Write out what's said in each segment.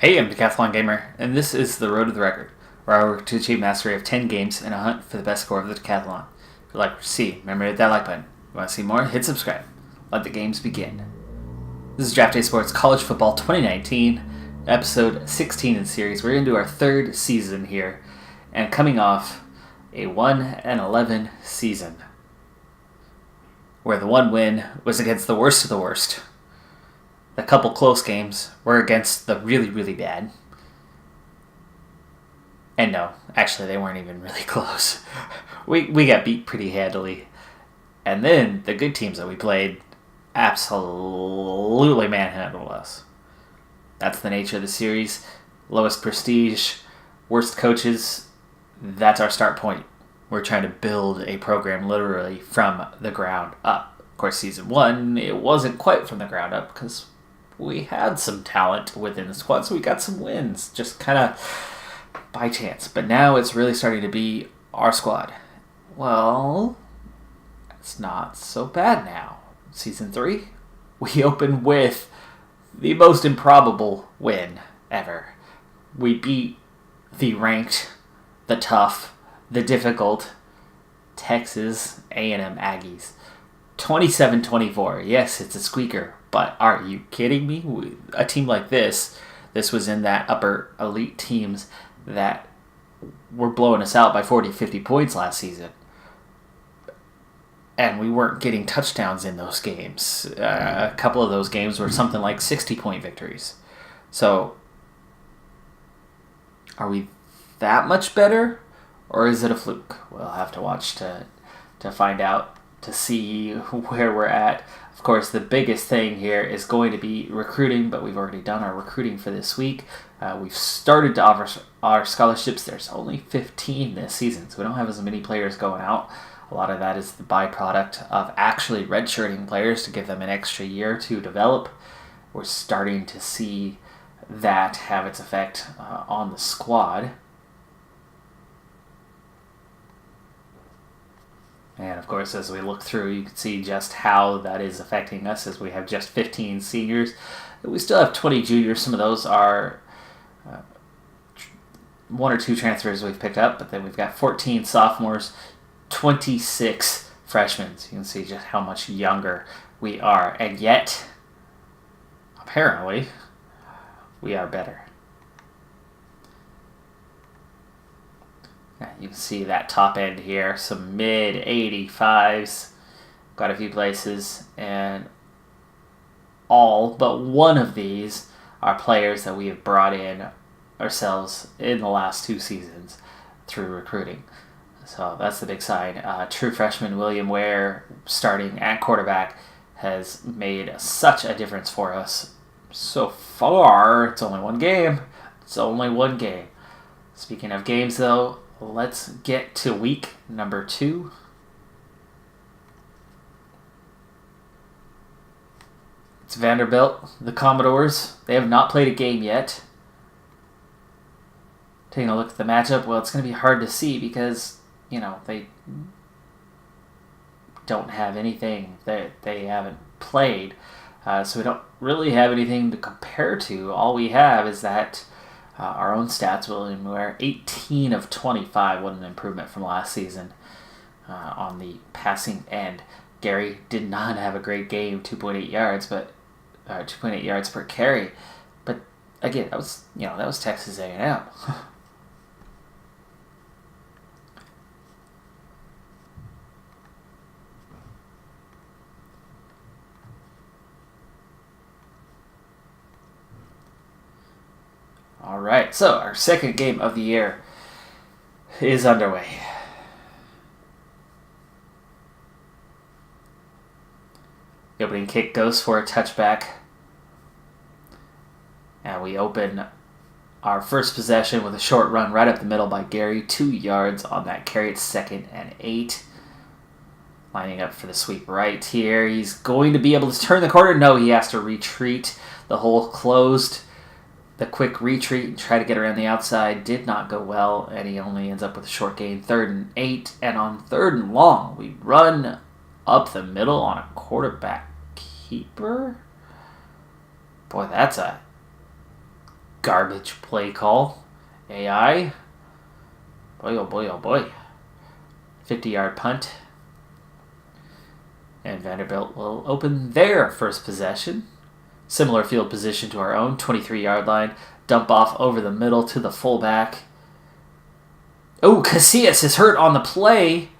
Hey, I'm Decathlon Gamer, and this is the Road to the Record, where I work to achieve mastery of 10 games in a hunt for the best score of the Decathlon. If you like what you see, remember to hit that like button. If you want to see more, hit subscribe. Let the games begin. This is Draft Day Sports College Football 2019, episode 16 in series. We're into our third season here, and coming off a 1-11 season, where the one win was against the worst of the worst. The couple close games were against the really, really bad. And no, actually they weren't even really close. We got beat pretty handily. And then the good teams that we played absolutely manhandled us. That's the nature of the series. Lowest prestige, worst coaches. That's our start point. We're trying to build a program literally from the ground up. Of course, season 1, it wasn't quite from the ground up because we had some talent within the squad, so we got some wins, just kind of by chance. But now it's really starting to be our squad. Well, it's not so bad now. Season 3, we open with the most improbable win ever. We beat the ranked, the tough, the difficult Texas A&M Aggies. 27-24. Yes, it's a squeaker. But are you kidding me? A team like this was in that upper elite teams that were blowing us out by 40, 50 points last season. And we weren't getting touchdowns in those games. A couple of those games were something like 60-point victories. So, are we that much better? Or is it a fluke? We'll have to watch to find out, to see where we're at. Of course, the biggest thing here is going to be recruiting, but we've already done our recruiting for this week. We've started to offer our scholarships. There's only 15 this season, so we don't have as many players going out. A lot of that is the byproduct of actually redshirting players to give them an extra year to develop. We're starting to see that have its effect on the squad. And of course, as we look through, you can see just how that is affecting us, as we have just 15 seniors. We still have 20 juniors. Some of those are one or two transfers we've picked up, but then we've got 14 sophomores, 26 freshmen. So you can see just how much younger we are. And yet, apparently, we are better. You can see that top end here, some mid 85s, got a few places, and all but one of these are players that we have brought in ourselves in the last 2 seasons through recruiting. So that's the big sign. True freshman William Ware, starting at quarterback, has made such a difference for us. So far, it's only one game. Speaking of games, though, let's get to week number 2. It's Vanderbilt, the Commodores. They have not played a game yet. Taking a look at the matchup, well, it's going to be hard to see because, they don't have anything that they haven't played. So we don't really have anything to compare to. All we have is that our own stats, William Ware, 18 of 25. What an improvement from last season on the passing end. Gary did not have a great game, 2.8 yards per carry. But again, that was Texas A&M. All right, so our second game of the year is underway. The opening kick goes for a touchback. And we open our first possession with a short run right up the middle by Gary. 2 yards on that carry. It's 2nd and 8. Lining up for the sweep right here. He's going to be able to turn the corner. No, he has to retreat. The hole closed. The quick retreat and try to get around the outside did not go well, and he only ends up with a short gain, 3rd and 8. And on 3rd and long, we run up the middle on a quarterback keeper. Boy, that's a garbage play call. AI. Boy, oh boy, oh boy. 50-yard punt. And Vanderbilt will open their first possession. Similar field position to our own, 23-yard line. Dump off over the middle to the fullback. Oh, Casillas is hurt on the play.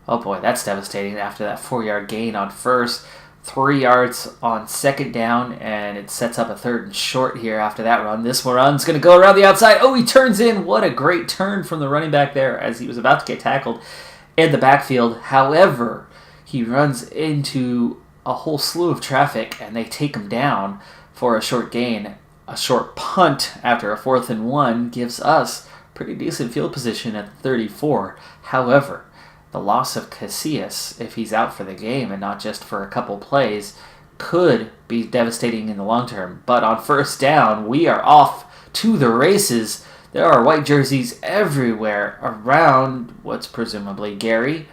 Oh boy, that's devastating after that 4-yard gain on first. 3 yards on second down, and it sets up a 3rd and short here after that run. This one run's going to go around the outside. Oh, he turns in. What a great turn from the running back there as he was about to get tackled in the backfield. However, he runs into a whole slew of traffic, and they take him down for a short gain. A short punt after a 4th and 1 gives us pretty decent field position at 34. However, the loss of Casillas, if he's out for the game and not just for a couple plays, could be devastating in the long term. But on first down, we are off to the races. There are white jerseys everywhere around what's presumably Gary.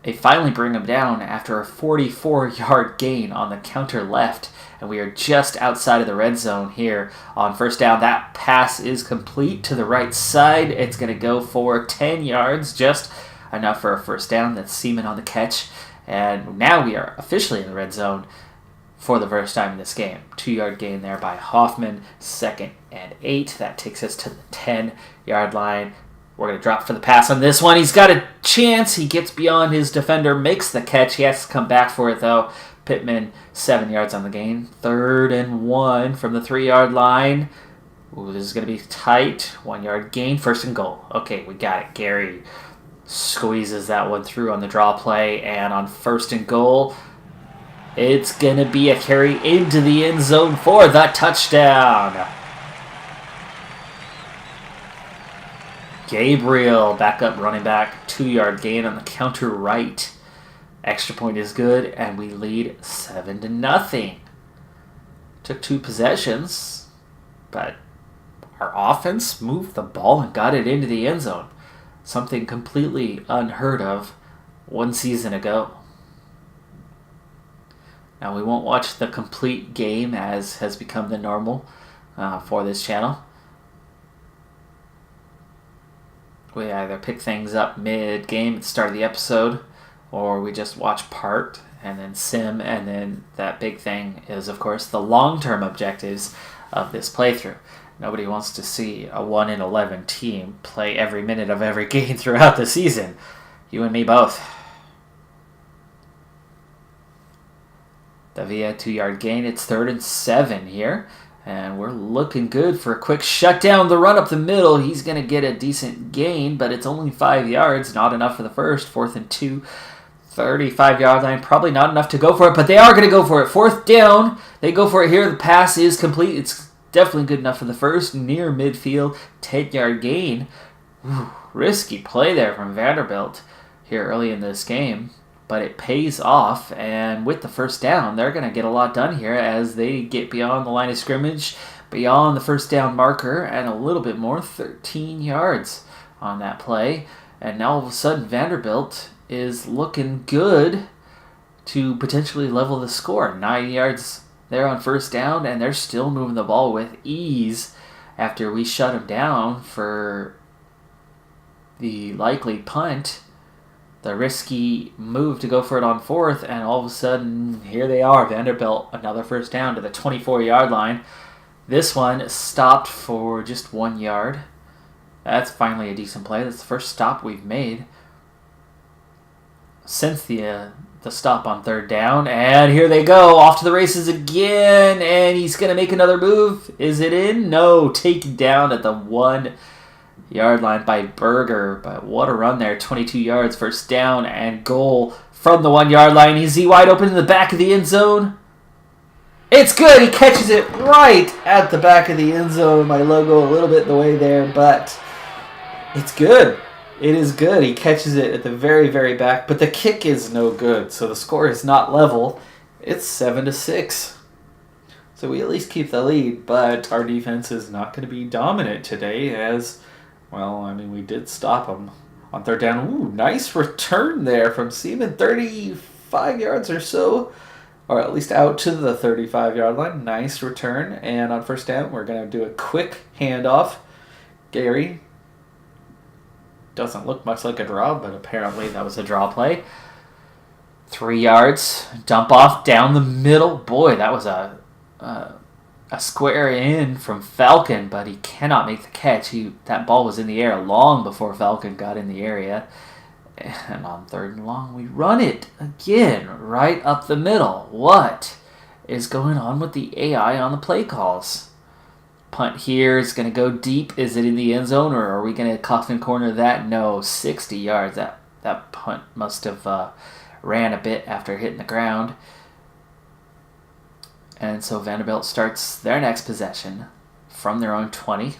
They finally bring him down after a 44-yard gain on the counter left. And we are just outside of the red zone here on first down. That pass is complete to the right side. It's going to go for 10 yards, just enough for a first down. That's Seaman on the catch. And now we are officially in the red zone for the first time in this game. 2-yard gain there by Hoffman. 2nd and 8. That takes us to the 10-yard line. We're going to drop for the pass on this one. He's got a chance. He gets beyond his defender, makes the catch. He has to come back for it, though. Pittman, 7 yards on the gain. 3rd and 1 from the 3-yard line. Ooh, this is going to be tight. 1-yard gain, 1st and goal. Okay, we got it. Gary squeezes that one through on the draw play, and on 1st and goal, it's going to be a carry into the end zone for the touchdown. Gabriel, backup running back, 2-yard gain on the counter right. Extra point is good, and we lead 7-0. Took 2 possessions, but our offense moved the ball and got it into the end zone. Something completely unheard of 1 season ago. Now, we won't watch the complete game as has become the normal for this channel. We either pick things up mid-game at the start of the episode, or we just watch part and then sim, and then that big thing is, of course, the long-term objectives of this playthrough. Nobody wants to see a 1-11 team play every minute of every game throughout the season. You and me both. Davia, 2-yard gain. It's 3rd and 7 here. And we're looking good for a quick shutdown. The run up the middle, he's going to get a decent gain, but it's only 5 yards. Not enough for the first. 4th and 2. 35-yard line. Probably not enough to go for it, but they are going to go for it. 4th down. They go for it here. The pass is complete. It's definitely good enough for the first. Near midfield. 10-yard gain. Whew, risky play there from Vanderbilt here early in this game. But it pays off, and with the first down, they're going to get a lot done here as they get beyond the line of scrimmage, beyond the first down marker, and a little bit more, 13 yards on that play. And now all of a sudden, Vanderbilt is looking good to potentially level the score. 9 yards there on first down, and they're still moving the ball with ease after we shut them down for the likely punt. The risky move to go for it on 4th, and all of a sudden, here they are. Vanderbilt, another first down to the 24-yard line. This one stopped for just 1 yard. That's finally a decent play. That's the first stop we've made since the stop on 3rd down. And here they go, off to the races again, and he's going to make another move. Is it in? No, taken down at the 1-yard line by Berger, but what a run there. 22 yards, first down and goal from the 1-yard line. Is he wide open in the back of the end zone? It's good. He catches it right at the back of the end zone. My logo a little bit in the way there, but it's good. It is good. He catches it at the very, very back, but the kick is no good, so the score is not level. It's 7-6. So we at least keep the lead, but our defense is not going to be dominant today as... Well, I mean, we did stop him on 3rd down. Ooh, nice return there from Seaman. 35 yards or so. or at least out to the 35-yard line. Nice return. And on first down, we're going to do a quick handoff. Gary. Doesn't look much like a draw, but apparently that was a draw play. 3 yards. Dump off down the middle. Boy, that was a square in from Falcon, but he cannot make the catch. That ball was in the air long before Falcon got in the area. And on 3rd and long, we run it again right up the middle. What is going on with the AI on the play calls? Punt here is going to go deep. Is it in the end zone, or are we going to coffin corner that? No, 60 yards. That punt must have ran a bit after hitting the ground. And so Vanderbilt starts their next possession from their own 20.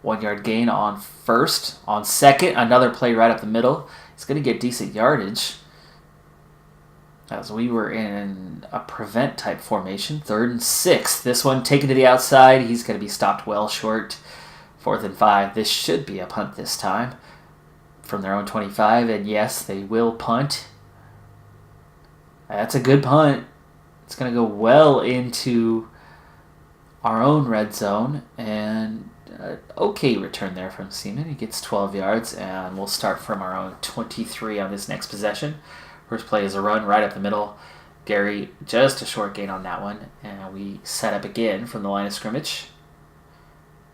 1 yard gain on first. On second, another play right up the middle. It's going to get decent yardage, as we were in a prevent type formation. 3rd and 6. This one taken to the outside. He's going to be stopped well short. 4th and 5. This should be a punt this time from their own 25. And yes, they will punt. That's a good punt. It's going to go well into our own red zone. And okay return there from Seaman. He gets 12 yards, and we'll start from our own 23 on this next possession. First play is a run right up the middle. Gary, just a short gain on that one. And we set up again from the line of scrimmage.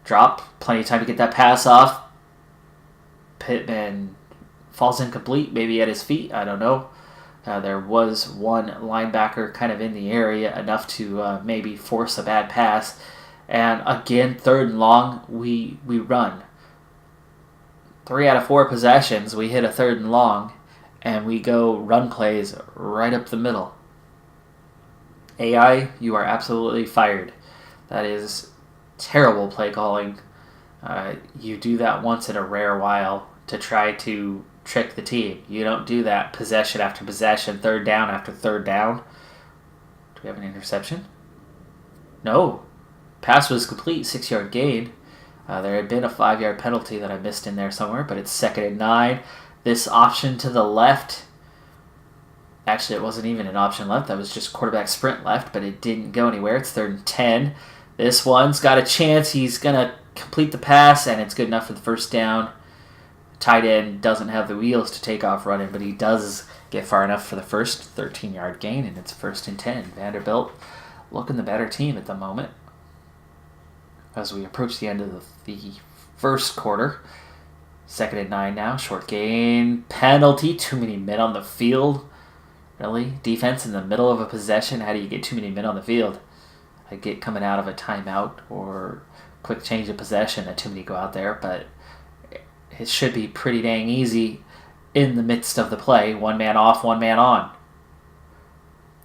Drop. Plenty of time to get that pass off. Pittman falls incomplete, maybe at his feet. I don't know. There was one linebacker kind of in the area, enough to maybe force a bad pass. And again, 3rd and long, we run. 3 out of 4 possessions, we hit a 3rd and long, and we go run plays right up the middle. AI, you are absolutely fired. That is terrible play calling. You do that once in a rare while to try to trick the team. You don't do that possession after possession, 3rd down after 3rd down. Do we have an interception? No. Pass was complete, 6-yard gain. There had been a 5-yard penalty that I missed in there somewhere, but it's 2nd and 9. This option to the left. Actually, it wasn't even an option left. That was just quarterback sprint left, but it didn't go anywhere. It's 3rd and 10. This one's got a chance. He's going to complete the pass, and it's good enough for the first down. Tight end doesn't have the wheels to take off running, but he does get far enough for the first 13-yard gain, and it's 1st and 10. Vanderbilt looking the better team at the moment. As we approach the end of the first quarter. 2nd and 9 now. Short gain. Penalty. Too many men on the field. Really? Defense in the middle of a possession? How do you get too many men on the field? I get coming out of a timeout or quick change of possession that too many go out there, but it should be pretty dang easy in the midst of the play. 1 man off, 1 man on.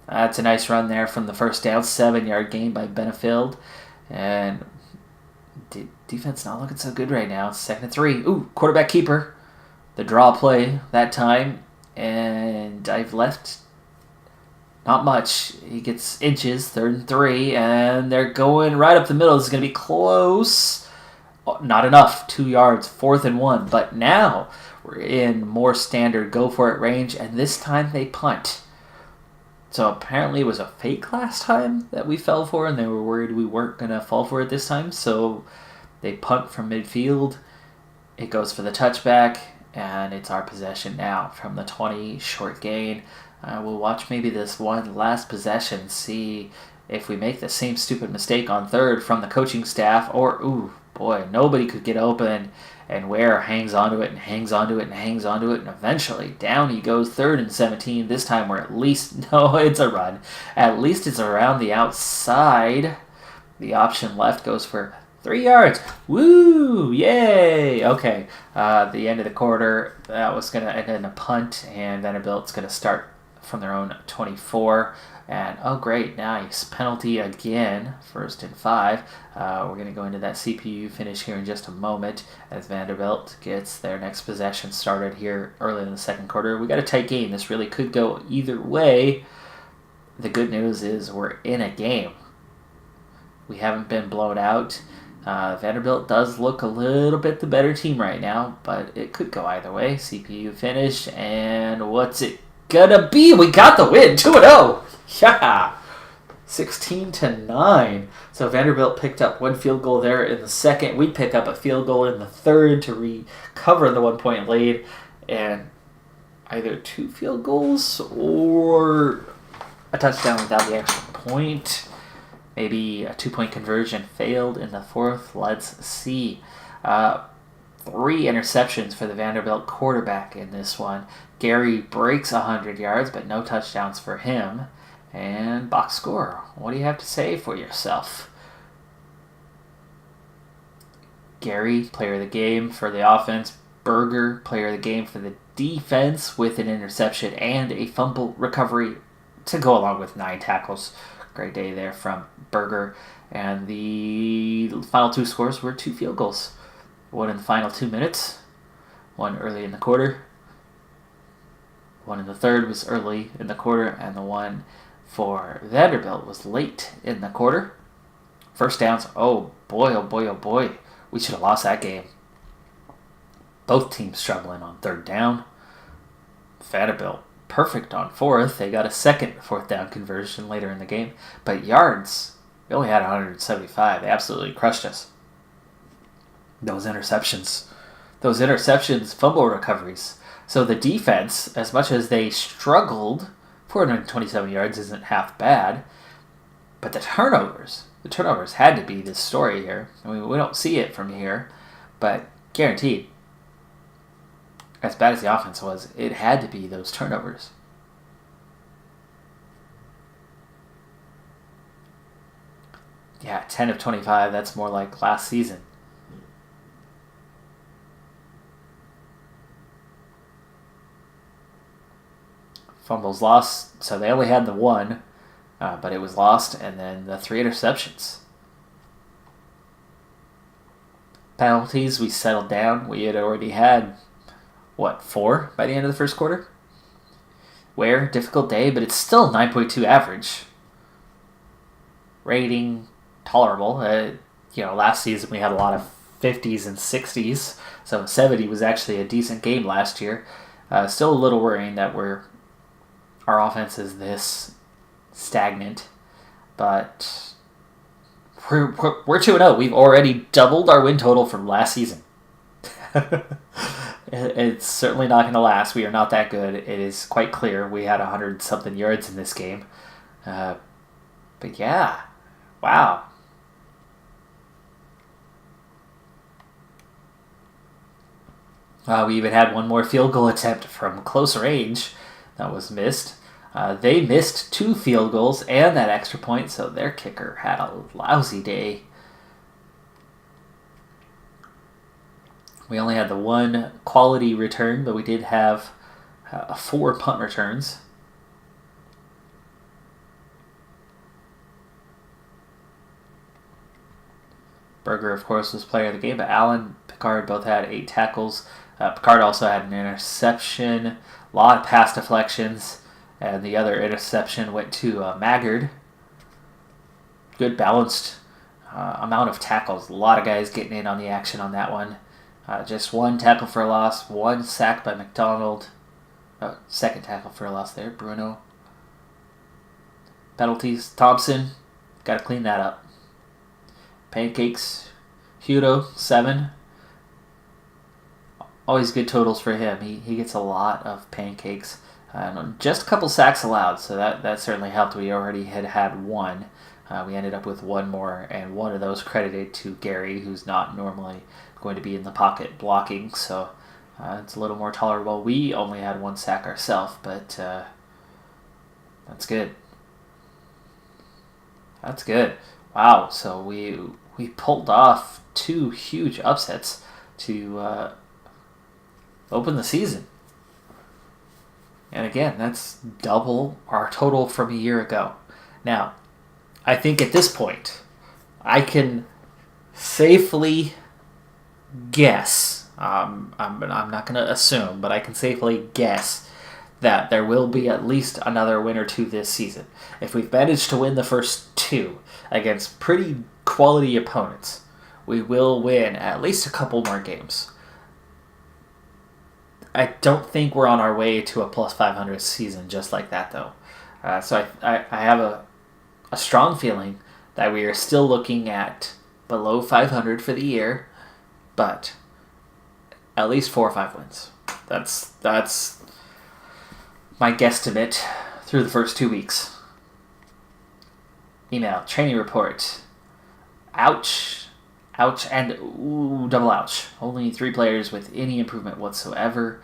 That's a nice run there from the first down. 7-yard gain by Benefield. And defense not looking so good right now. It's 2nd and 3. Ooh, quarterback keeper. The draw play that time. And I've left not much. He gets inches. 3rd and 3. And they're going right up the middle. This is going to be close. Not enough. 2 yards. 4th and 1. But now we're in more standard go-for-it range. And this time they punt. So apparently it was a fake last time that we fell for, and they were worried we weren't going to fall for it this time. So they punt from midfield. It goes for the touchback, and it's our possession now from the 20, short gain. We'll watch maybe this one last possession, see if we make the same stupid mistake on 3rd from the coaching staff, or, ooh, boy, nobody could get open, and Ware hangs onto it and hangs onto it and hangs onto it, and eventually down he goes. 3rd and 17. This time we're at least, no, it's a run. At least it's around the outside. The option left goes for 3 yards. Woo! Yay! Okay. The end of the quarter, that was going to end in a punt, and Vanderbilt's going to start from their own 24. And, oh, great, nice. Penalty again, 1st and 5. We're going to go into that CPU finish here in just a moment as Vanderbilt gets their next possession started here early in the second quarter. We got a tight game. This really could go either way. The good news is we're in a game. We haven't been blown out. Vanderbilt does look a little bit the better team right now, but it could go either way. CPU finish, and what's it gonna be? We got the win, 2-0. Yeah. 16-9. So Vanderbilt picked up one field goal there in the second. We pick up a field goal in the third to recover the 1 point lead. And either 2 field goals or a touchdown without the extra point. Maybe a 2 point conversion failed in the fourth. Let's see. 3 interceptions for the Vanderbilt quarterback in this one. Gary breaks 100 yards, but no touchdowns for him. And box score. What do you have to say for yourself? Gary, player of the game for the offense. Berger, player of the game for the defense with an interception and a fumble recovery to go along with 9 tackles. Great day there from Berger. And the final 2 scores were 2 field goals. One in the final 2 minutes. One early in the quarter. One in the third was early in the quarter. And the one for Vanderbilt was late in the quarter. First downs. Oh boy, oh boy, oh boy. We should have lost that game. Both teams struggling on third down. Vanderbilt perfect on fourth. They got a second fourth down conversion later in the game. But yards, we only had 175. They absolutely crushed us. Those interceptions, fumble recoveries. So the defense, as much as they struggled, 427 yards isn't half bad. But the turnovers had to be this story here. I mean, we don't see it from here, but guaranteed, as bad as the offense was, it had to be those turnovers. Yeah, 10 of 25, that's more like last season. Fumbles lost, so they only had the 1, but it was lost, and then the 3 interceptions. Penalties, we settled down. We had already had 4 by the end of the first quarter? Difficult day, but it's still 9.2 average. Rating, tolerable. Last season we had a lot of 50s and 60s, so 70 was actually a decent game last year. Still a little worrying that our offense is this stagnant, but we're 2-0. We've already doubled our win total from last season. It's certainly not going to last. We are not that good. It is quite clear. We had 100-something yards in this game. But yeah, wow. We even had one more field goal attempt from close range that was missed. They missed 2 field goals and that extra point, so their kicker had a lousy day. We only had the 1 quality return, but we did have 4 punt returns. Berger, of course, was player of the game, but Allen, Picard both had 8 tackles. Picard also had an interception, a lot of pass deflections, and the other interception went to Maggard. Good balanced amount of tackles. A lot of guys getting in on the action on that one. Just 1 tackle for a loss, 1 sack by McDonald. Second tackle for a loss there, Bruno. Penalties, Thompson, got to clean that up. Pancakes, Hudo, 7. Always good totals for him. He gets a lot of pancakes. Just a couple sacks allowed, so that certainly helped. We already had 1. We ended up with 1 more, and 1 of those credited to Gary, who's not normally going to be in the pocket blocking, so it's a little more tolerable. We only had 1 sack ourselves, but that's good. That's good. Wow, so we pulled off 2 huge upsets to open the season. And again, that's double our total from a year ago. Now, I think at this point, I can safely guess, I'm not going to assume, but I can safely guess that there will be at least another win or 2 this season. If we've managed to win the first 2 against pretty quality opponents, we will win at least a couple more games. I don't think we're on our way to a plus 500 season just like that, though. So I have a a strong feeling that we are still looking at below 500 for the year, but at least 4 or 5 wins. That's my guesstimate through the first 2 weeks. Email, training report. Ouch, and ooh, double ouch. Only 3 players with any improvement whatsoever.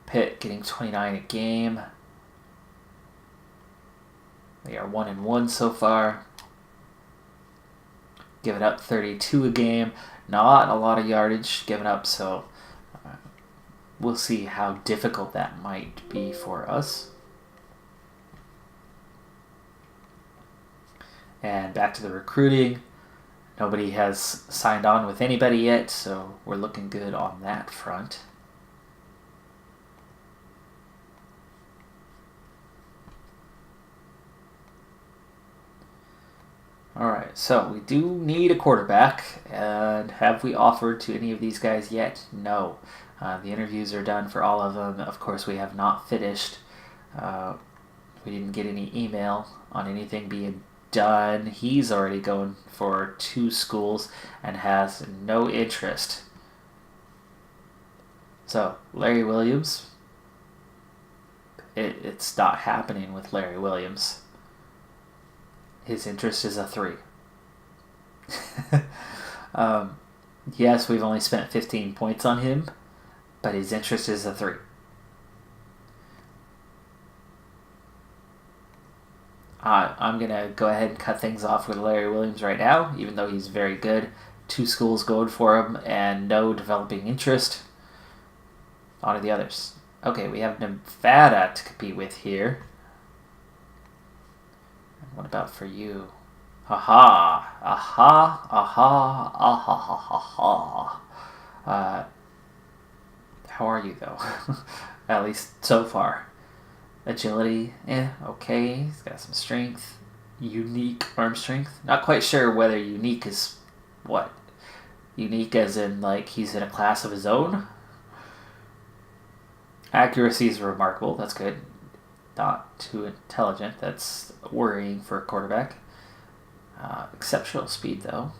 Pitt getting 29 a game. They are 1-1 so far. Giving up 32 a game. Not a lot of yardage given up, so we'll see how difficult that might be for us. And back to the recruiting. Nobody has signed on with anybody yet, so we're looking good on that front. Alright, so we do need a quarterback, and have we offered to any of these guys yet? No. The interviews are done for all of them. Of course, we have not finished. We didn't get any email on anything being done. He's already going for 2 schools and has no interest. So, Larry Williams, it's not happening with Larry Williams. His interest is a 3. Yes, we've only spent 15 points on him, but his interest is a 3. I'm going to go ahead and cut things off with Larry Williams right now, even though he's very good. 2 schools going for him and no developing interest. On to the others. Okay, we have Nevada to compete with here. What about for you? Aha! Aha! Aha! Aha! Aha! Aha! How are you, though? At least so far. Agility, okay. He's got some strength. Unique arm strength. Not quite sure whether unique is what. Unique as in, like, he's in a class of his own? Accuracy is remarkable. That's good. Not too intelligent. That's worrying for a quarterback. Exceptional speed, though.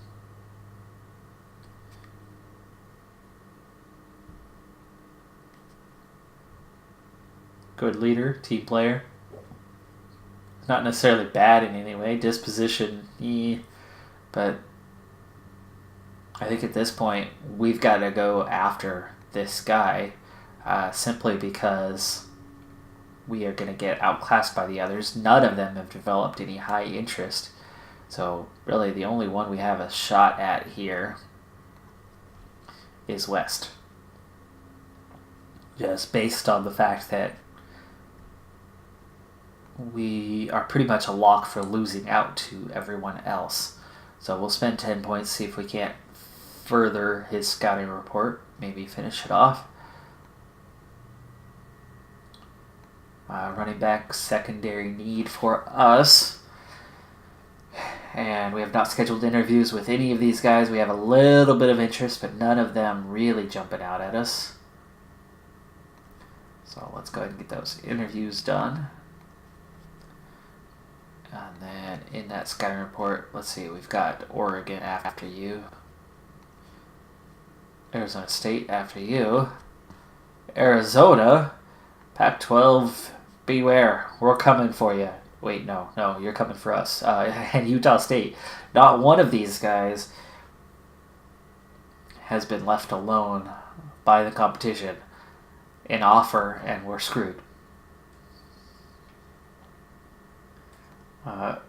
Good leader, team player. Not necessarily bad in any way. Disposition, but I think at this point we've got to go after this guy simply because we are going to get outclassed by the others. None of them have developed any high interest. So really the only one we have a shot at here is West. Just based on the fact that we are pretty much a lock for losing out to everyone else. So we'll spend 10 points, see if we can't further his scouting report, maybe finish it off. Running back, secondary need for us. And we have not scheduled interviews with any of these guys. We have a little bit of interest, but none of them really jumping out at us. So let's go ahead and get those interviews done. And then in that scouting report, let's see, we've got Oregon after you. Arizona State after you. Arizona, Pac-12, beware, we're coming for you. Wait, no, you're coming for us. And Utah State. Not one of these guys has been left alone by the competition. An offer, and we're screwed. I'm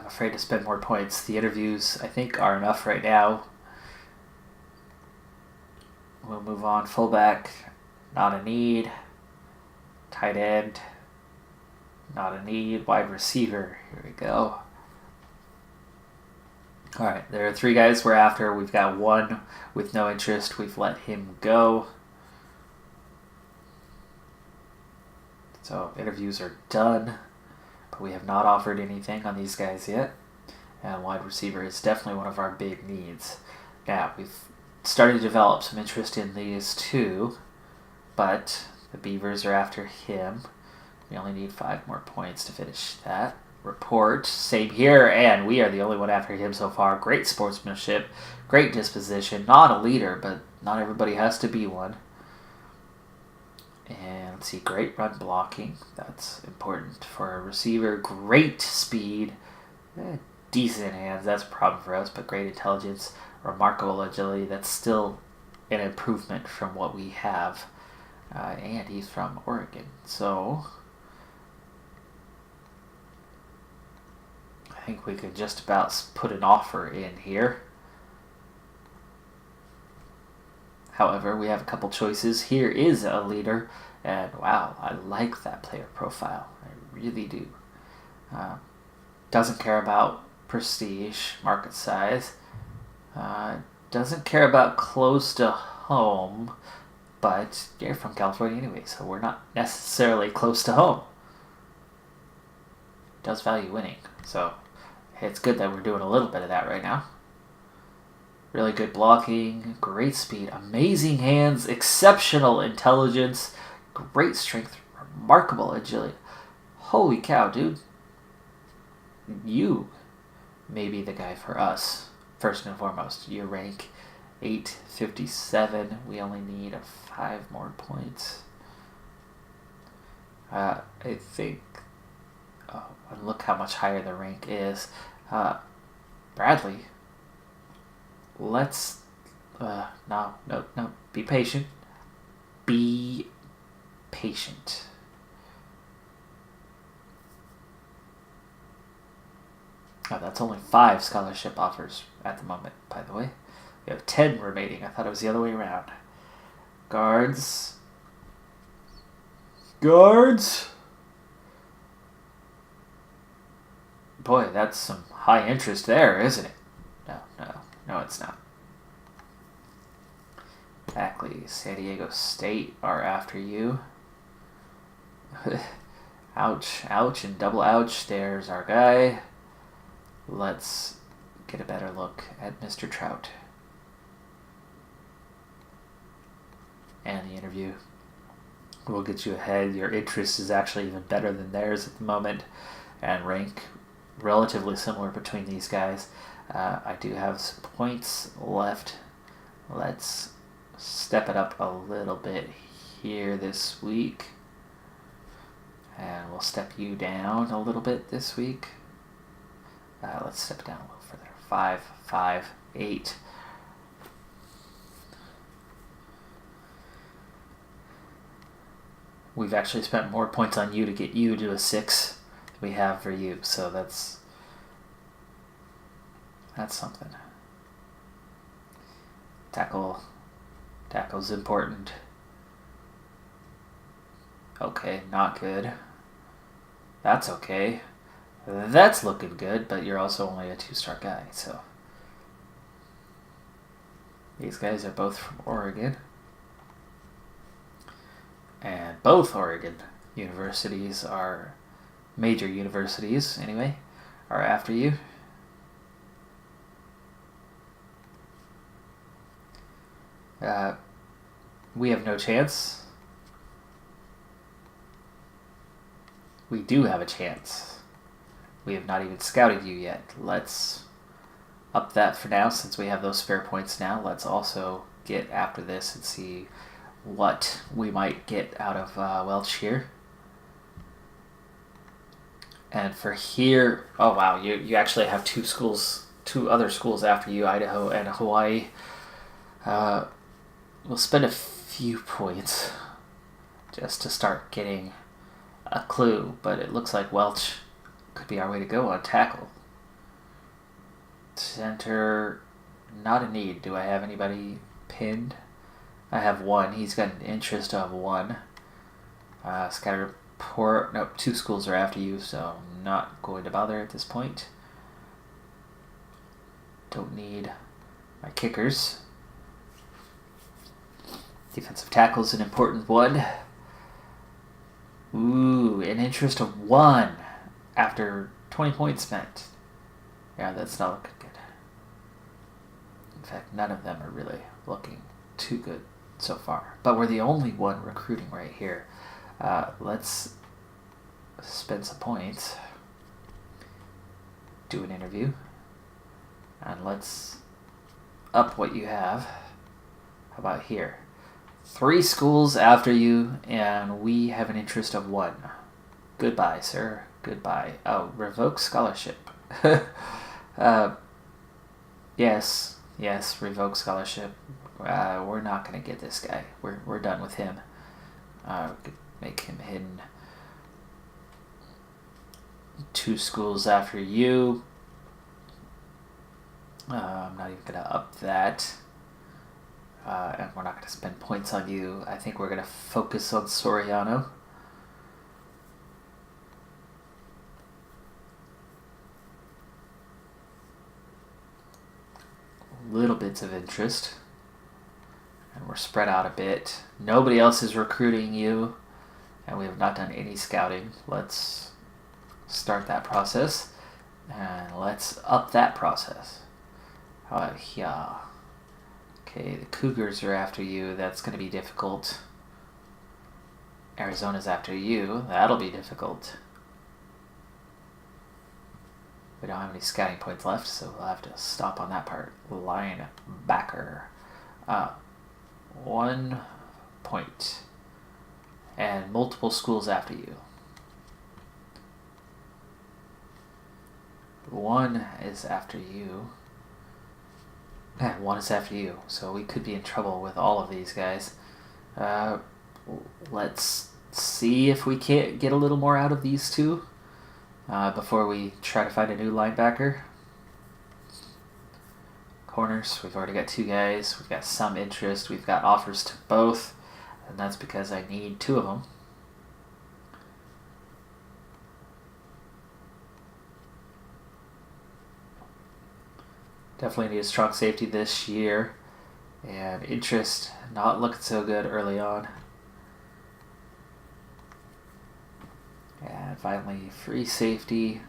afraid to spend more points. The interviews, I think, are enough right now. We'll move on. Fullback, not a need. Tight end, not a need. Wide receiver, here we go. Alright, there are 3 guys we're after. We've got 1 with no interest. We've let him go. So, interviews are done. But we have not offered anything on these guys yet. And wide receiver is definitely one of our big needs. Now, we've started to develop some interest in these 2. But the Beavers are after him. We only need 5 more points to finish that. report. Same here, and we are the only one after him so far. Great sportsmanship, great disposition. Not a leader, but not everybody has to be one. And let's see, great run blocking. That's important for a receiver. Great speed. Decent hands. That's a problem for us, but great intelligence. Remarkable agility. That's still an improvement from what we have. And he's from Oregon. So I think we could just about put an offer in here. However, we have a couple choices. Here is a leader, and wow, I like that player profile. I really do. Doesn't care about prestige, market size. Doesn't care about close to home, but you're from California anyway, so we're not necessarily close to home. Does value winning, so it's good that we're doing a little bit of that right now. Really good blocking, great speed, amazing hands, exceptional intelligence, great strength, remarkable agility. Holy cow, dude. You may be the guy for us, first and foremost. Your rank 857. We only need 5 more points. I think... Oh, and look how much higher the rank is. Bradley... Let's, no, be patient. Be patient. Oh, that's only 5 scholarship offers at the moment, by the way. We have 10 remaining. I thought it was the other way around. Guards. Boy, that's some high interest there, isn't it? No, it's not. Exactly. San Diego State are after you. Ouch, and double ouch. There's our guy. Let's get a better look at Mr. Trout. And the interview. We'll get you ahead. Your interest is actually even better than theirs at the moment. And rank relatively similar between these guys. I do have some points left. Let's step it up a little bit here this week. And we'll step you down a little bit this week. Let's step down a little further. 5, 5, 8. We've actually spent more points on you to get you to a 6 than we have for you. So that's something. Tackle's important. Okay, not good. That's okay. That's looking good, but you're also only a 2-star guy, so. These guys are both from Oregon. And both Oregon universities are major universities, anyway, are after you. We have no chance. We do have a chance. We have not even scouted you yet. Let's up that for now, since we have those spare points now. Let's also get after this and see what we might get out of Welch here. And for here, oh wow, you actually have 2 other schools after you, Idaho and Hawaii. We'll spend a few points just to start getting a clue, but it looks like Welch could be our way to go on tackle. Center, not a need. Do I have anybody pinned? I have 1. He's got an interest of 1. Scatter Port, nope, 2 schools are after you, so I'm not going to bother at this point. Don't need my kickers. Defensive tackle is an important one. Ooh, an interest of 1 after 20 points spent. Yeah, that's not looking good. In fact, none of them are really looking too good so far. But we're the only one recruiting right here. Let's spend some points. do an interview. And let's up what you have. How about here? 3 schools after you, and we have an interest of 1. Goodbye, sir. Goodbye. Oh, revoke scholarship. Yes, revoke scholarship. We're not going to get this guy. We're done with him. Make him hidden. 2 schools after you. I'm not even going to up that. And we're not going to spend points on you. I think we're going to focus on Soriano. Little bits of interest. And we're spread out a bit. Nobody else is recruiting you. And we have not done any scouting. Let's start that process. And let's up that process. How about here? Okay, the Cougars are after you. That's going to be difficult. Arizona's after you. That'll be difficult. We don't have any scouting points left, so we'll have to stop on that part. Linebacker. 1 point. And multiple schools after you. 1 is after you. And 1 is after you. So we could be in trouble with all of these guys. Let's see if we can't get a little more out of these 2 before we try to find a new linebacker. Corners, we've already got 2 guys. We've got some interest. We've got offers to both. And that's because I need 2 of them. Definitely need a strong safety this year. And interest, not looking so good early on. And finally, free safety.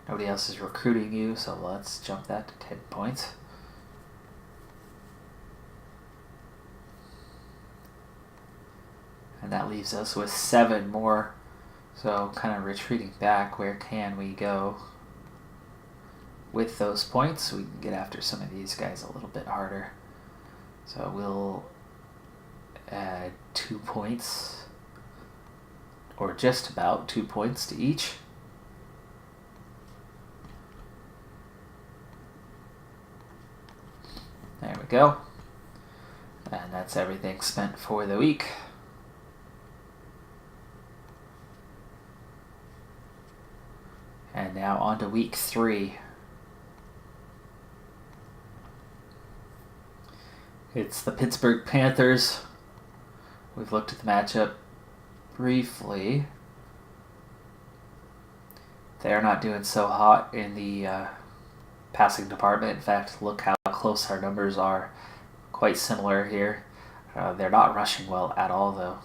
Nobody else is recruiting you, so let's jump that to 10 points. And that leaves us with 7 more. So kind of retreating back, where can we go with those points? We can get after some of these guys a little bit harder. So we'll add 2 points, or just about 2 points to each. There we go. And that's everything spent for the week. And now on to week 3. It's the Pittsburgh Panthers. We've looked at the matchup briefly. They're not doing so hot in the passing department. In fact, look how close our numbers are. Quite similar here. They're not rushing well at all, though.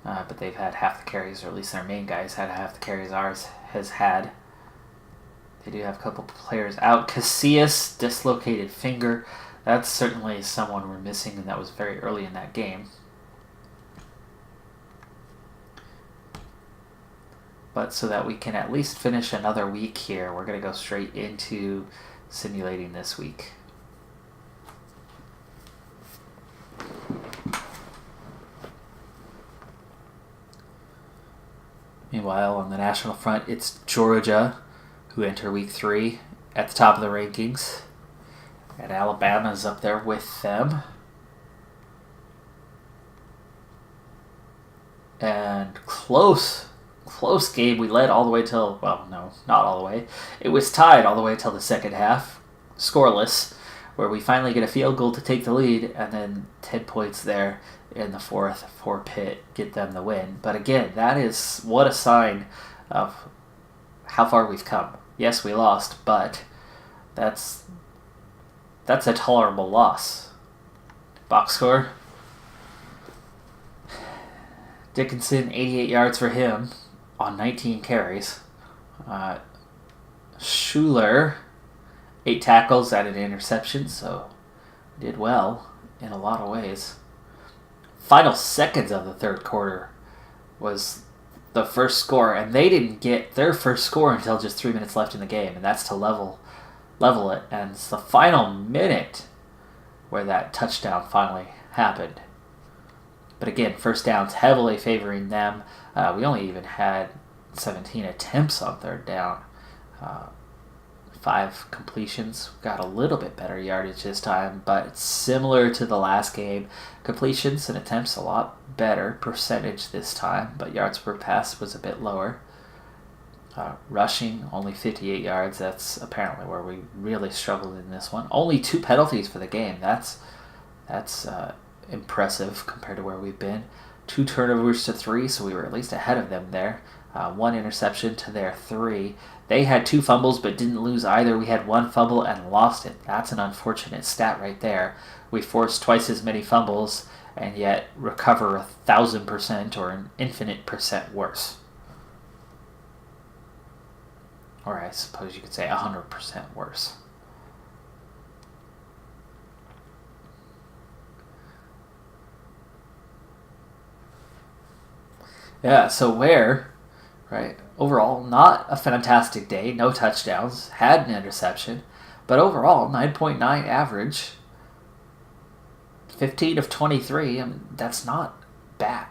But they've had half the carries, or at least their main guys had half the carries ours has had. They do have a couple players out. Casillas, dislocated finger. That's certainly someone we're missing, and that was very early in that game. But so that we can at least finish another week here, we're going to go straight into simulating this week. Meanwhile, on the national front, it's Georgia, who enter week 3 at the top of the rankings. And Alabama's up there with them. And close game. We led all the way till, well, no, not all the way. It was tied all the way till the second half, scoreless, where we finally get a field goal to take the lead, and then 10 points there in the fourth for Pitt, get them the win. But again, that is what a sign of how far we've come. Yes, we lost, but that's a tolerable loss. Box score. Dickinson, 88 yards for him on 19 carries. Schuler, 8 tackles and an interception, so did well in a lot of ways. Final seconds of the third quarter was the first score, and they didn't get their first score until just 3 minutes left in the game, and that's to level it. And it's the final minute where that touchdown finally happened. But again, first downs heavily favoring them. We only even had 17 attempts on third down. 5 completions. Got a little bit better yardage this time, but similar to the last game. Completions and attempts a lot better percentage this time, but yards per pass was a bit lower. Rushing, only 58 yards. That's apparently where we really struggled in this one. Only 2 penalties for the game. That's impressive compared to where we've been. 2 turnovers to 3, so we were at least ahead of them there. 1 interception to their 3. They had 2 fumbles but didn't lose either. We had 1 fumble and lost it. That's an unfortunate stat right there. We forced twice as many fumbles and yet recover 1,000% or an infinite percent worse. Or I suppose you could say 100% worse. Yeah, so right, overall, not a fantastic day, no touchdowns, had an interception, but overall, 9.9 average, 15 of 23, I mean, that's not bad.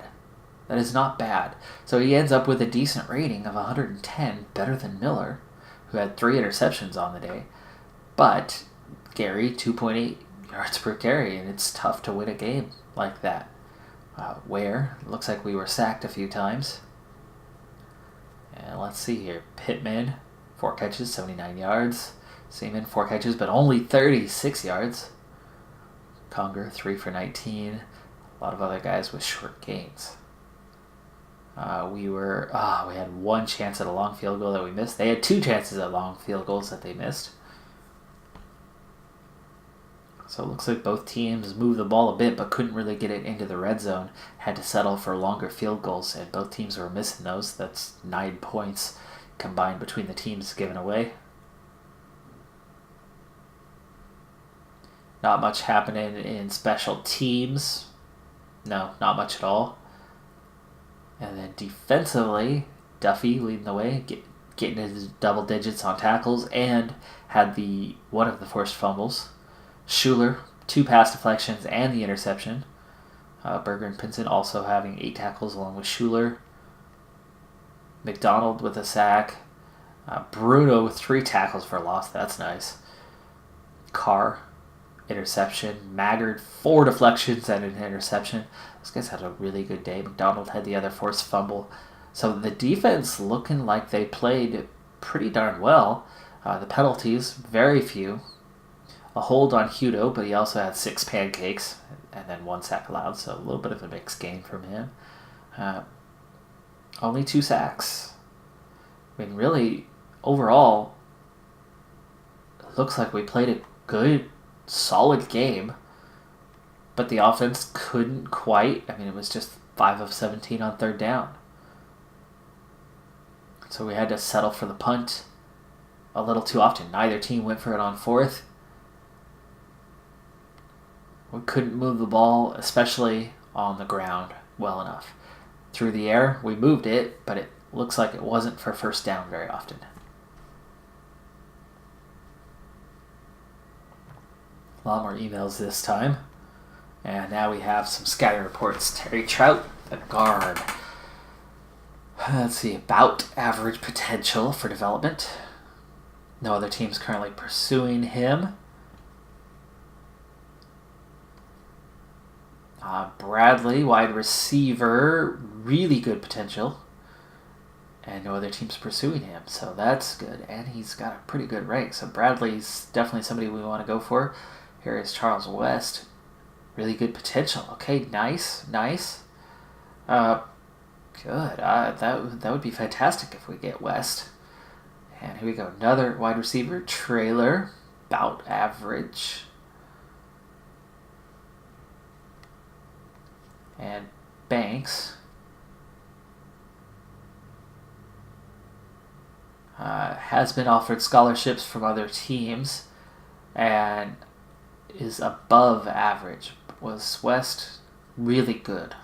That is not bad. So he ends up with a decent rating of 110, better than Miller, who had 3 interceptions on the day. But Gary, 2.8 yards per carry, and it's tough to win a game like that. Where looks like we were sacked a few times. And let's see here. Pittman, 4 catches, 79 yards. Seaman, 4 catches, but only 36 yards. Conger, 3 for 19. A lot of other guys with short gains. We had 1 chance at a long field goal that we missed. They had 2 chances at long field goals that they missed. So it looks like both teams moved the ball a bit but couldn't really get it into the red zone. Had to settle for longer field goals, and both teams were missing those. That's 9 points combined between the teams given away. Not much happening in special teams. No, not much at all. And then defensively, Duffy leading the way, getting his double digits on tackles, and had one of the forced fumbles. Schuler, 2 pass deflections and the interception. Berger and Pinson also having 8 tackles along with Schuler. McDonald with a sack. Bruno with 3 tackles for a loss. That's nice. Carr, interception. Maggard, 4 deflections and an interception. Those guys had a really good day. McDonald had the other forced fumble. So the defense looking like they played pretty darn well. The penalties, very few. A hold on Hudo, but he also had 6 pancakes and then 1 sack allowed, so a little bit of a mixed game from him. Only 2 sacks. I mean, really, overall, it looks like we played a good, solid game, but the offense couldn't quite. I mean, it was just 5 of 17 on third down. So we had to settle for the punt a little too often. Neither team went for it on 4th. We couldn't move the ball, especially on the ground, well enough. Through the air, we moved it, but it looks like it wasn't for first down very often. A lot more emails this time. And now we have some scouting reports. Terry Trout, the guard. Let's see, about average potential for development. No other teams currently pursuing him. Bradley, wide receiver, really good potential. And no other teams pursuing him, so that's good. And he's got a pretty good rank, so Bradley's definitely somebody we want to go for. Here is Charles West. Really good potential. Okay, nice. Good. That would be fantastic if we get West. And here we go. Another wide receiver, Trailer, about average. And Banks has been offered scholarships from other teams and is above average. Was West really good?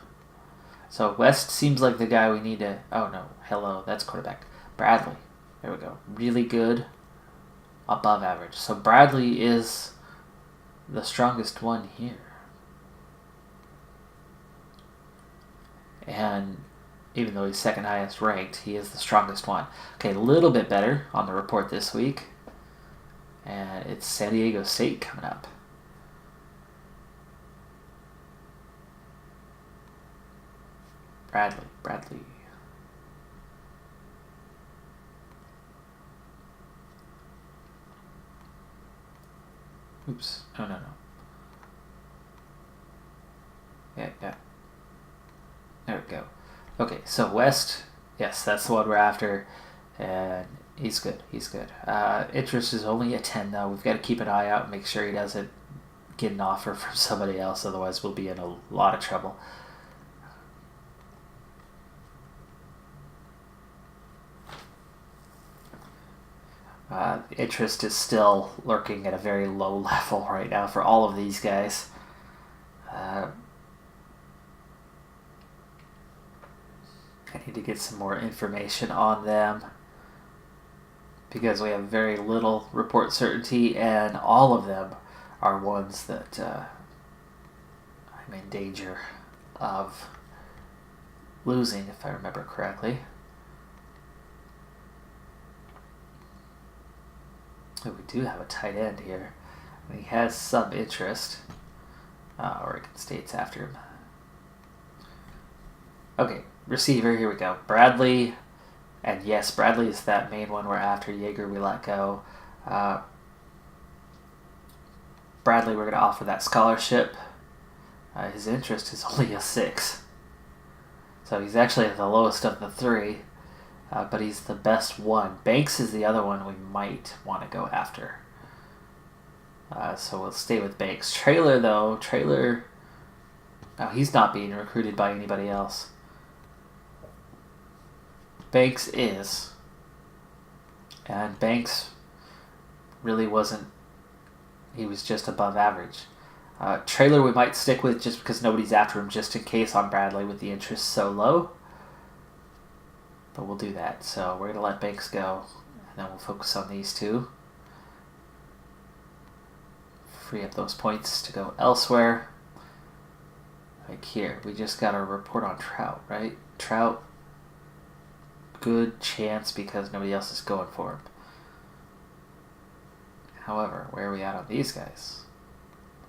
So West seems like the guy we need to... Oh, no. Hello. That's quarterback. Bradley. There we go. Really good. Above average. So Bradley is the strongest one here. And even though he's second highest ranked, he is the strongest one. Okay, a little bit better on the report this week. And it's San Diego State coming up. Bradley. Oops. Oh, no. Yeah. There we go. Okay, so West, yes, that's the one we're after, and he's good. Interest is only at 10, though. We've got to keep an eye out and make sure he doesn't get an offer from somebody else, otherwise we'll be in a lot of trouble. Interest is still lurking at a very low level right now for all of these guys. I need to get some more information on them because we have very little report certainty, and all of them are ones that I'm in danger of losing, if I remember correctly. We do have a tight end here. And he has some interest. Oregon State's after him. Okay, receiver, here we go. Bradley. And yes, Bradley is that main one we're after. Yeager we let go. Bradley, we're going to offer that scholarship. His interest is only a 6. So he's actually at the lowest of the 3. But he's the best one. Banks is the other one we might want to go after. So we'll stay with Banks. Traylor, though. No, he's not being recruited by anybody else. Banks is. And Banks really wasn't. He was just above average. Traylor we might stick with just because nobody's after him, just in case on Bradley with the interest so low. But we'll do that. So we're going to let Banks go, and then we'll focus on these two. Free up those points to go elsewhere. Like here, we just got a report on Trout, right? Trout, good chance because nobody else is going for him. However, where are we at on these guys?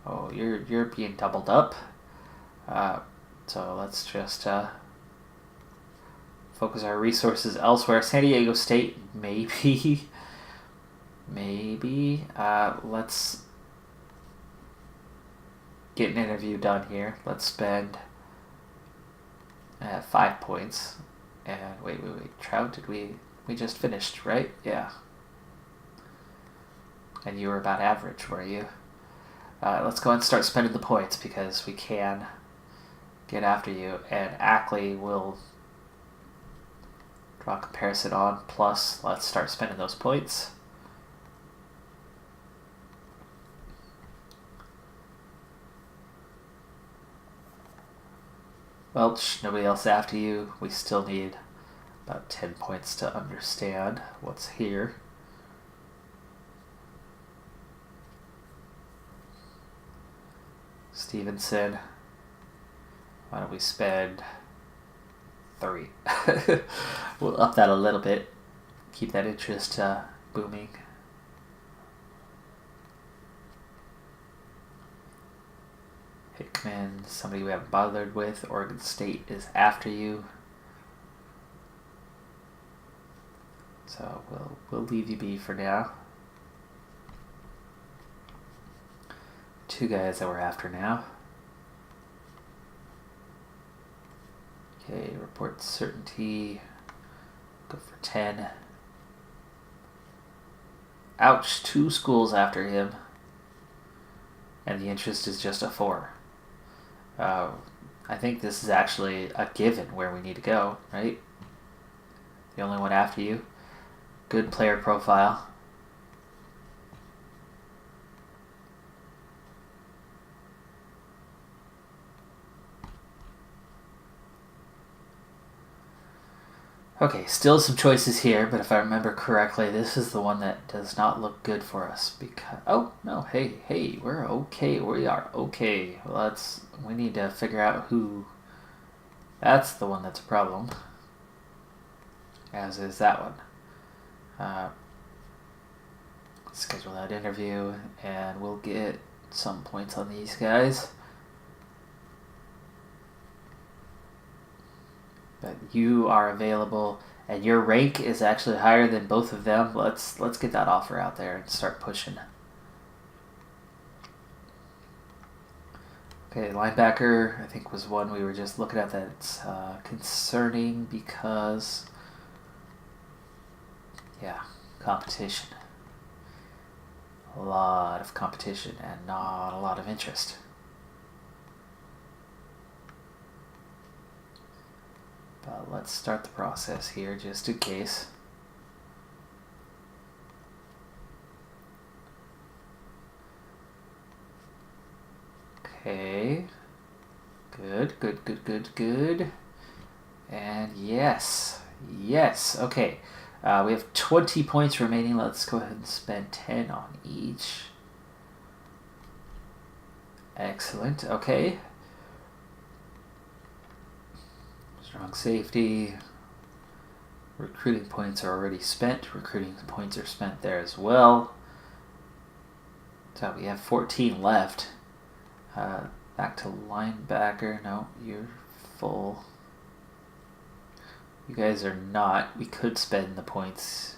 Oh, you're being doubled up. So let's just... focus our resources elsewhere. San Diego State, maybe. Let's get an interview done here. Let's spend 5 points. And wait. Trout, did we just finished, right? Yeah. And you were about average, were you? Let's go ahead and start spending the points because we can get after you. And Ackley will... draw comparison on, plus let's start spending those points. Welch, nobody else after you. We still need about 10 points to understand what's here. Stevenson, why don't we spend 3? We'll up that a little bit. Keep that interest booming. Hickman, somebody we haven't bothered with. Oregon State is after you. So we'll leave you be for now. 2 guys that we're after now. Okay, report certainty. Go for 10. Ouch, 2 schools after him. And the interest is just a 4. I think this is actually a given where we need to go, right? The only one after you. Good player profile. Okay, still some choices here, but if I remember correctly, this is the one that does not look good for us because... Oh, no, hey, we're okay. We are okay. We need to figure out who... That's the one that's a problem. As is that one. Schedule that interview, and we'll get some points on these guys. But you are available, and your rank is actually higher than both of them. Let's get that offer out there and start pushing. Okay, linebacker, I think, was one we were just looking at that's concerning because, yeah, competition. A lot of competition and not a lot of interest. But let's start the process here just in case. Okay. Good. And yes. Okay. We have 20 points remaining. Let's go ahead and spend 10 on each. Excellent. Okay. Strong safety. Recruiting points are already spent. Recruiting points are spent there as well. So we have 14 left. Back to linebacker. No, you're full. You guys are not. We could spend the points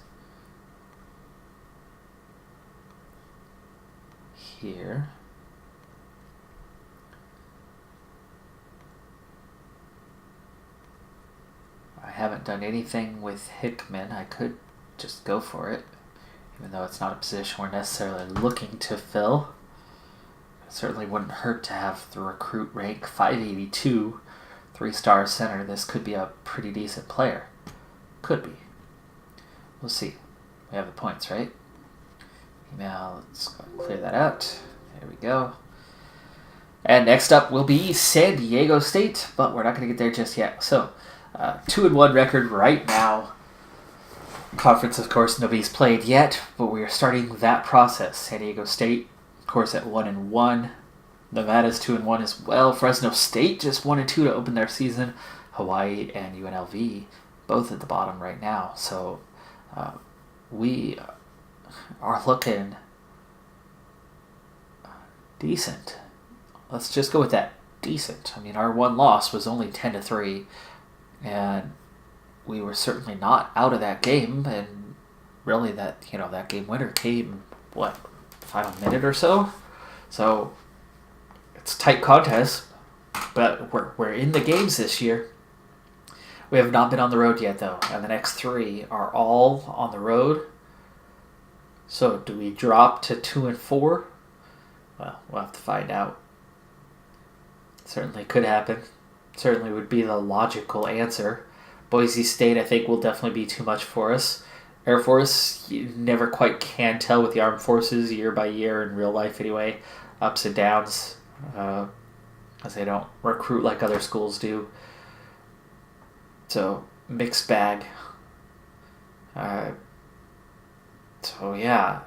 here. I haven't done anything with Hickman. I could just go for it, even though it's not a position we're necessarily looking to fill. It certainly wouldn't hurt to have the recruit rank 582. 3-star center. This could be a pretty decent player. Could be. We'll see. We have the points, right? Email. Let's go and clear that out. There we go. And next up will be San Diego State, but we're not going to get there just yet. So, 2-1 record right now. Conference, of course, nobody's played yet, but we are starting that process. San Diego State, of course, at 1-1. Nevada's 2-1 as well. Fresno State just 1-2 to open their season. Hawaii and UNLV both at the bottom right now. So we are looking decent. Let's just go with that. Decent. I mean, our one loss was only 10-3, and we were certainly not out of that game. And really, that game winner came final minute or so. So. It's a tight contest, but we're in the games this year. We have not been on the road yet, though, and the next 3 are all on the road. So do we drop to 2-4? Well, we'll have to find out. Certainly could happen. Certainly would be the logical answer. Boise State, I think, will definitely be too much for us. Air Force, you never quite can tell with the armed forces year by year in real life anyway. Ups and downs. As they don't recruit like other schools do. So, mixed bag. So, yeah.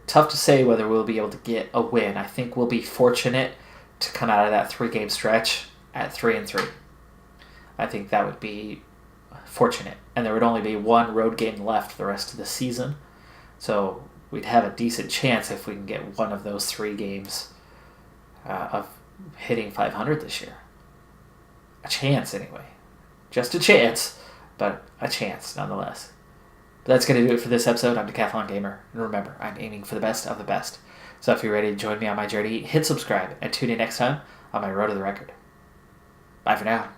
Tough to say whether we'll be able to get a win. I think we'll be fortunate to come out of that 3-game stretch at 3-3. I think that would be fortunate. And there would only be 1 road game left the rest of the season. So, we'd have a decent chance if we can get one of those 3 games of hitting 500 this year. A chance, anyway. Just a chance, but a chance nonetheless. But that's going to do it for this episode. I'm Decathlon Gamer, and remember, I'm aiming for the best of the best. So if you're ready to join me on my journey, hit subscribe and tune in next time on my Road to the Record. Bye for now.